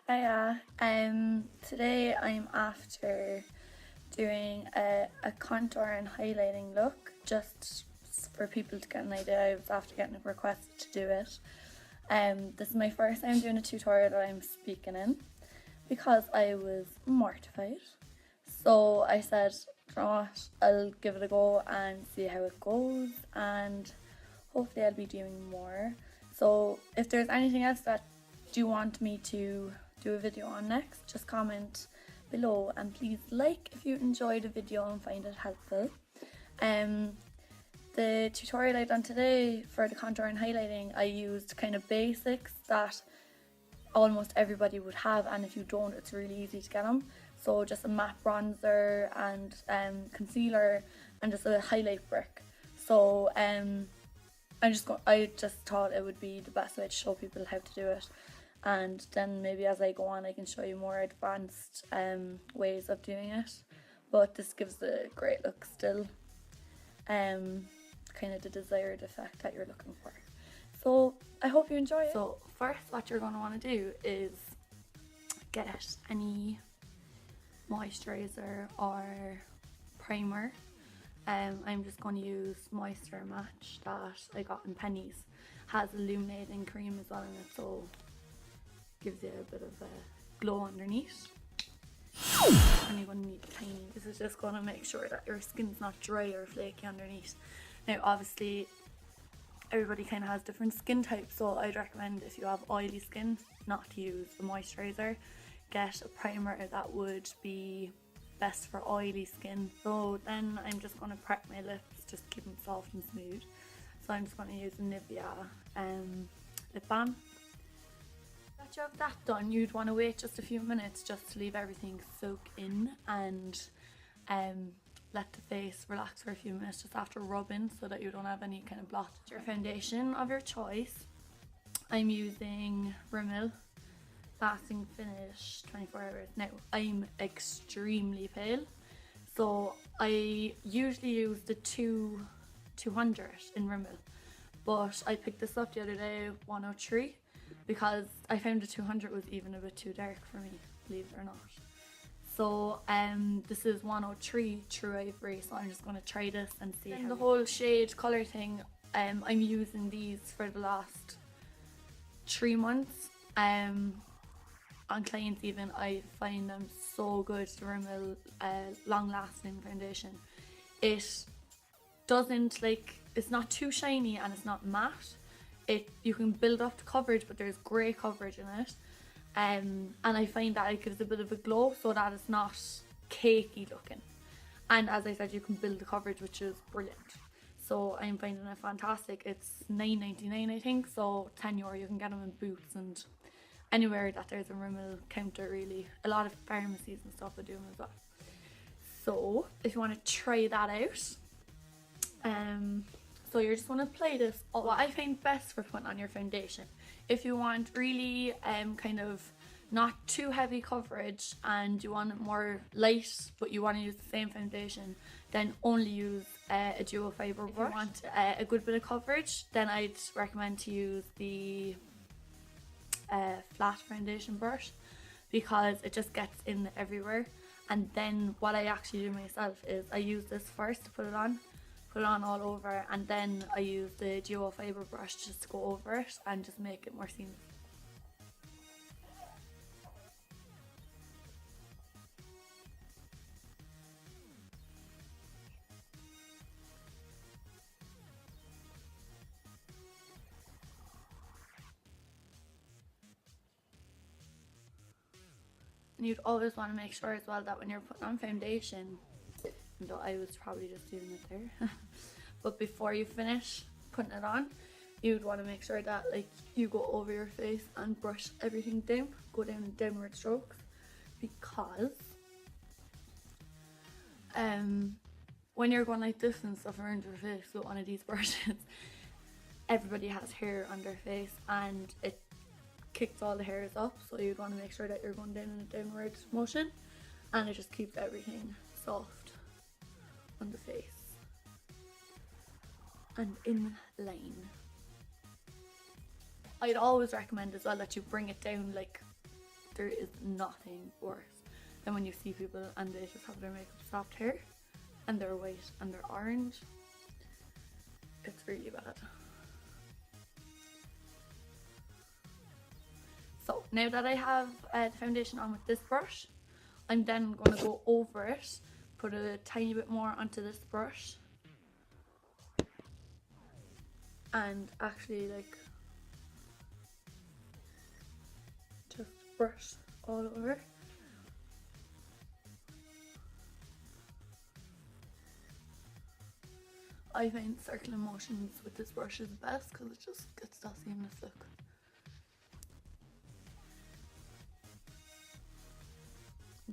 Hiya. Today I'm after doing a contour and highlighting look just for people to get an idea. I was after getting a request to do it. This is my first time doing a tutorial that I'm speaking in because I was mortified. So I said, you know what, I'll give it a go and see how it goes, and hopefully I'll be doing more. So if there's anything else that you want me to do a video on next, just comment below, and please like if you enjoyed the video and find it helpful. The tutorial I done today for the contour and highlighting, I used kind of basics that almost everybody would have, and if you don't, it's really easy to get them. So just a matte bronzer and concealer and just a highlight brick. So I just thought it would be the best way to show people how to do it, and then maybe as I go on I can show you more advanced ways of doing it, but this gives a great look still, kind of the desired effect that you're looking for. So I hope you enjoy it. So first, what you're going to want to do is get any moisturizer or primer. I'm just going to use Moisture Match that I got in Pennies. Has illuminating cream as well in it, so gives you a bit of a glow underneath. And you're going to need tiny. This is just going to make sure that your skin's not dry or flaky underneath. Now obviously everybody kind of has different skin types, so I'd recommend if you have oily skin not to use a moisturizer. Get a primer that would be best for oily skin. So then I'm just going to prep my lips, just keep them soft and smooth. So I'm just going to use the Nivea lip balm. After you have that done, you'd want to wait just a few minutes just to leave everything soak in, and let the face relax for a few minutes just after rubbing, so that you don't have any kind of blotch. Your foundation of your choice, I'm using Rimmel Lasting Finish 24 hours. Now I'm extremely pale, so I usually use the 200 in Rimmel, but I picked this up the other day, 103, because I found the 200 was even a bit too dark for me, believe it or not. So this is 103 True Ivory, so I'm just going to try this and see how the whole shade colour thing. I'm using these for the last 3 months. On clients even, I find them so good, the Rimmel long lasting foundation. It doesn't, like, it's not too shiny and it's not matte. You can build up the coverage, but there's grey coverage in it. And I find that it gives a bit of a glow so that it's not cakey looking. And as I said, you can build the coverage, which is brilliant. So I'm finding it fantastic. It's £9.99 I think, so €10 you can get them in Boots and anywhere that there's a Rimmel counter really. A lot of pharmacies and stuff are doing them as well. So if you want to try that out, so you're just going to apply this. What I find best for putting on your foundation, if you want really kind of not too heavy coverage and you want it more light but you want to use the same foundation, then only use a dual fibre brush. If you want a good bit of coverage, then I'd recommend to use the flat foundation brush, because it just gets in everywhere. And then what I actually do myself is I use this first to put it on all over, and then I use the dual fibre brush just to go over it and just make it more seamless. And you'd always want to make sure as well that when you're putting on foundation, though I was probably just doing it there, but before you finish putting it on, you'd want to make sure that, like, you go over your face and brush everything down, go down in downward strokes, because when you're going like this and stuff around your face with one of these brushes, everybody has hair on their face and it kicks all the hairs up, so you'd want to make sure that you're going down in a downward motion, and it just keeps everything soft on the face and in line. I'd always recommend as well that you bring it down like there is nothing worse than when you see people and they just have their makeup stopped here and they're white and they're orange. It's really bad. So now that I have the foundation on with this brush, I'm then going to go over it, put a tiny bit more onto this brush, and actually like just brush all over. I find circular motions with this brush is the best because it just gets that seamless look.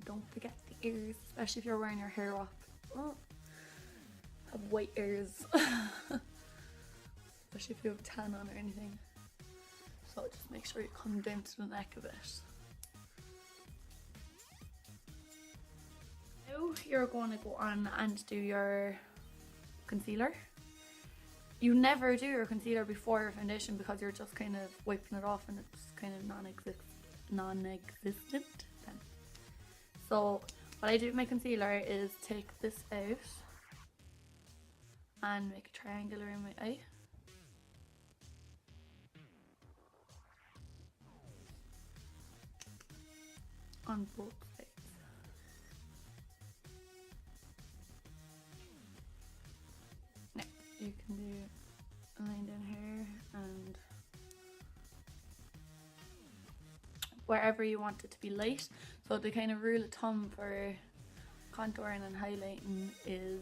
Don't forget the ears, especially if you're wearing your hair up. Oh, have white ears. Especially if you have tan on or anything. So just make sure you come down to the neck of it. Now you're going to go on and do your concealer. You never do your concealer before your foundation because you're just kind of wiping it off and it's kind of non-existent then. So what I do with my concealer is take this out and make a triangle around my eye. On both sides. Now you can do a line down here and wherever you want it to be light. So the kind of rule of thumb for contouring and highlighting is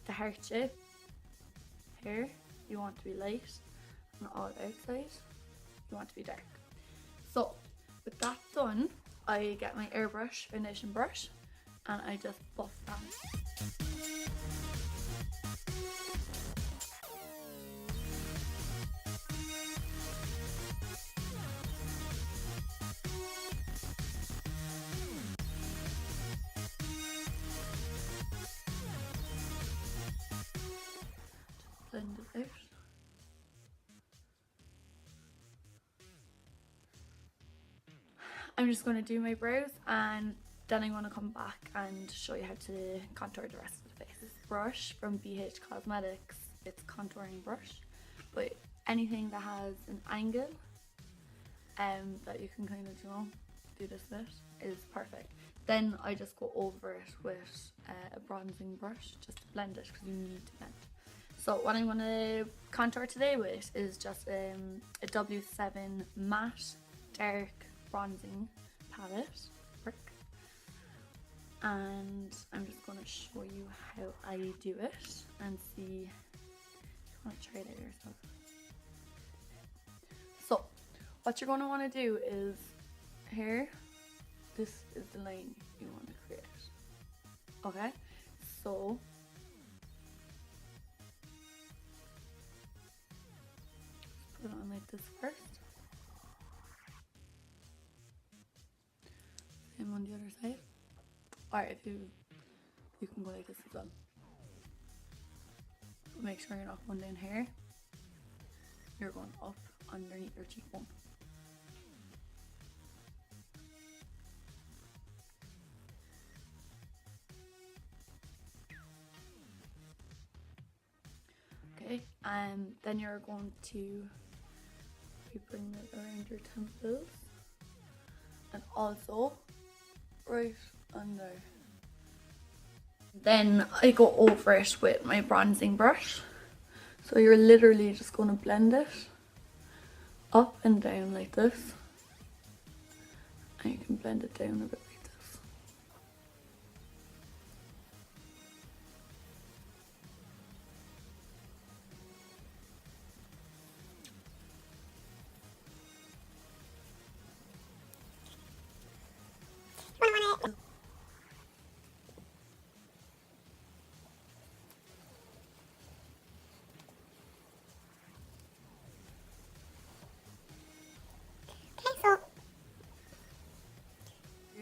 the heart shape. Here you want to be light and all outside you want to be dark. So with that done, I get my airbrush foundation brush and I just buff that. Just blend it out. I'm just going to do my brows and then I'm going to come back and show you how to contour the rest of the face. This brush from BH Cosmetics, it's contouring brush, but anything that has an angle that you can kind of, you know, do this with is perfect. Then I just go over it with a bronzing brush just to blend it because you need to blend. So what I'm going to contour today with is just a W7 matte dark bronzing palette work, and I'm just going to show you how I do it and see if you want to try it out yourself. So what you're going to want to do is here, this is the line you want to create. Okay, so put it on like this first. Same on the other side. Or if you can go like this as well. But make sure you're not going down here. You're going up underneath your cheekbone. Okay, and then you're going to bring it around your temples and also right under. Then I go over it with my bronzing brush. So you're literally just going to blend it up and down like this. And you can blend it down a bit like this.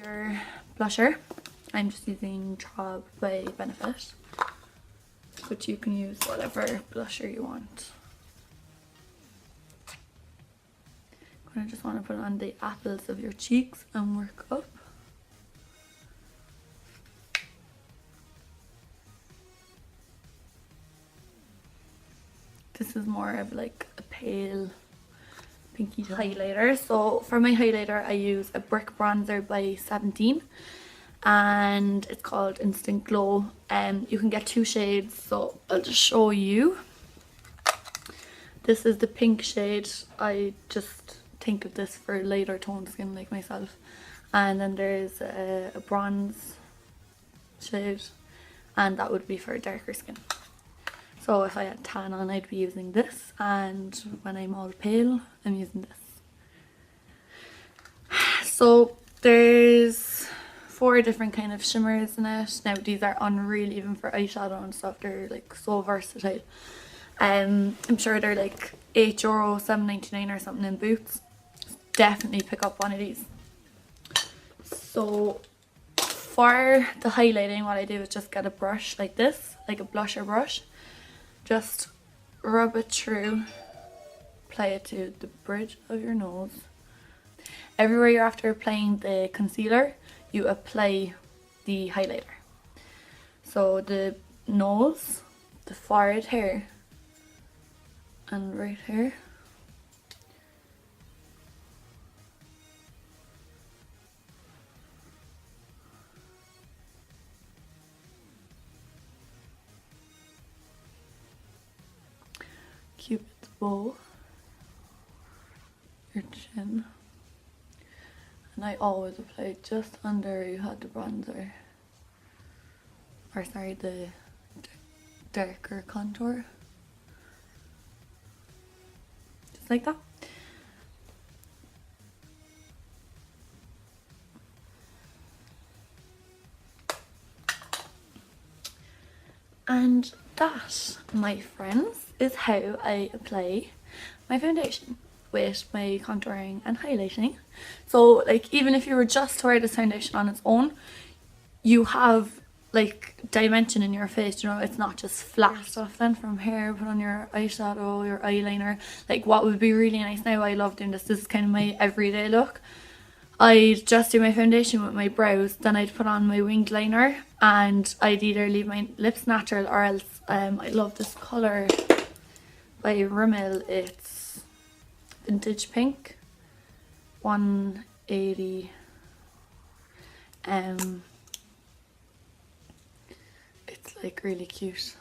Your blusher, I'm just using Traub by Benefit, but you can use whatever blusher you want. I'm gonna just want to put it on the apples of your cheeks and work up. This is more of like a pale pinky highlighter. So for my highlighter I use a Brick Bronzer by 17 and it's called Instant Glow. You can get 2 shades, so I'll just show you. This is the pink shade. I just think of this for lighter toned skin like myself. And then there's a bronze shade, and that would be for darker skin. So if I had tan on, I'd be using this, and when I'm all pale, I'm using this. So there's 4 different kind of shimmers in it. Now these are unreal even for eyeshadow and stuff. They're like so versatile. I'm sure they're like €8, $7.99 or something in Boots. Definitely pick up one of these. So for the highlighting, what I do is just get a brush like this, like a blusher brush. Just rub it through, apply it to the bridge of your nose. Everywhere you're after applying the concealer, you apply the highlighter. So the nose, the forehead here, and right here. Cupid's bow, your chin, and I always apply just under you had the bronzer, or sorry, the darker contour, just like that. And that, my friends, is how I apply my foundation with my contouring and highlighting. So like even if you were just to wear this foundation on its own, you have like dimension in your face, you know, it's not just flat stuff. Then from here, put on your eyeshadow, your eyeliner. Like what would be really nice now, I love doing this is kind of my everyday look. I'd just do my foundation with my brows, then I'd put on my winged liner, and I'd either leave my lips natural or else I love this colour by Rimmel. It's Vintage Pink 180. It's like really cute.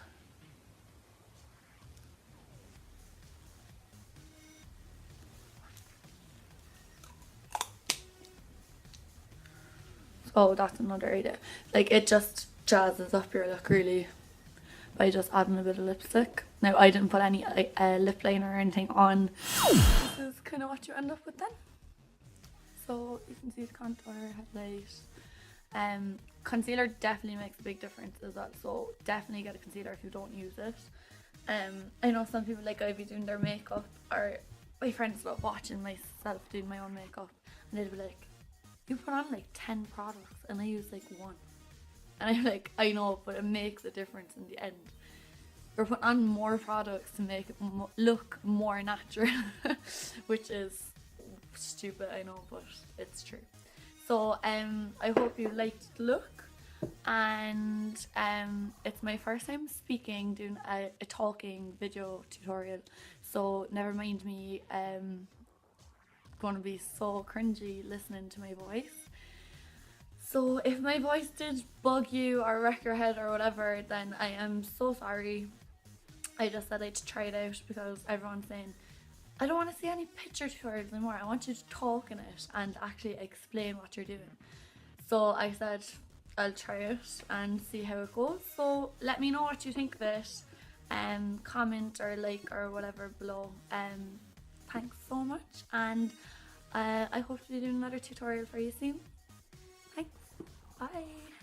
Oh, that's another idea. Like it just jazzes up your look really by just adding a bit of lipstick. Now I didn't put any lip liner or anything on. This is kind of what you end up with then. So you can see the contour, highlight. Concealer definitely makes a big difference as well. So definitely get a concealer if you don't use it. I know some people like I'd be doing their makeup, or my friends love watching myself doing my own makeup, and they'd be like, you put on like 10 products and I use like 1. And I'm like, I know, but it makes a difference in the end. You're putting on more products to make it look more natural, which is stupid, I know, but it's true. So I hope you liked the look, and it's my first time speaking, doing a talking video tutorial, so never mind me going to be so cringy listening to my voice. So if my voice did bug you or wreck your head or whatever, then I am so sorry. I just said I'd try it out because everyone's saying, I don't want to see any picture tutorials anymore, I want you to talk in it and actually explain what you're doing. So I said I'll try it and see how it goes. So let me know what you think of it, comment or like or whatever below. Thanks so much, and I hope to be doing another tutorial for you soon. Thanks, bye.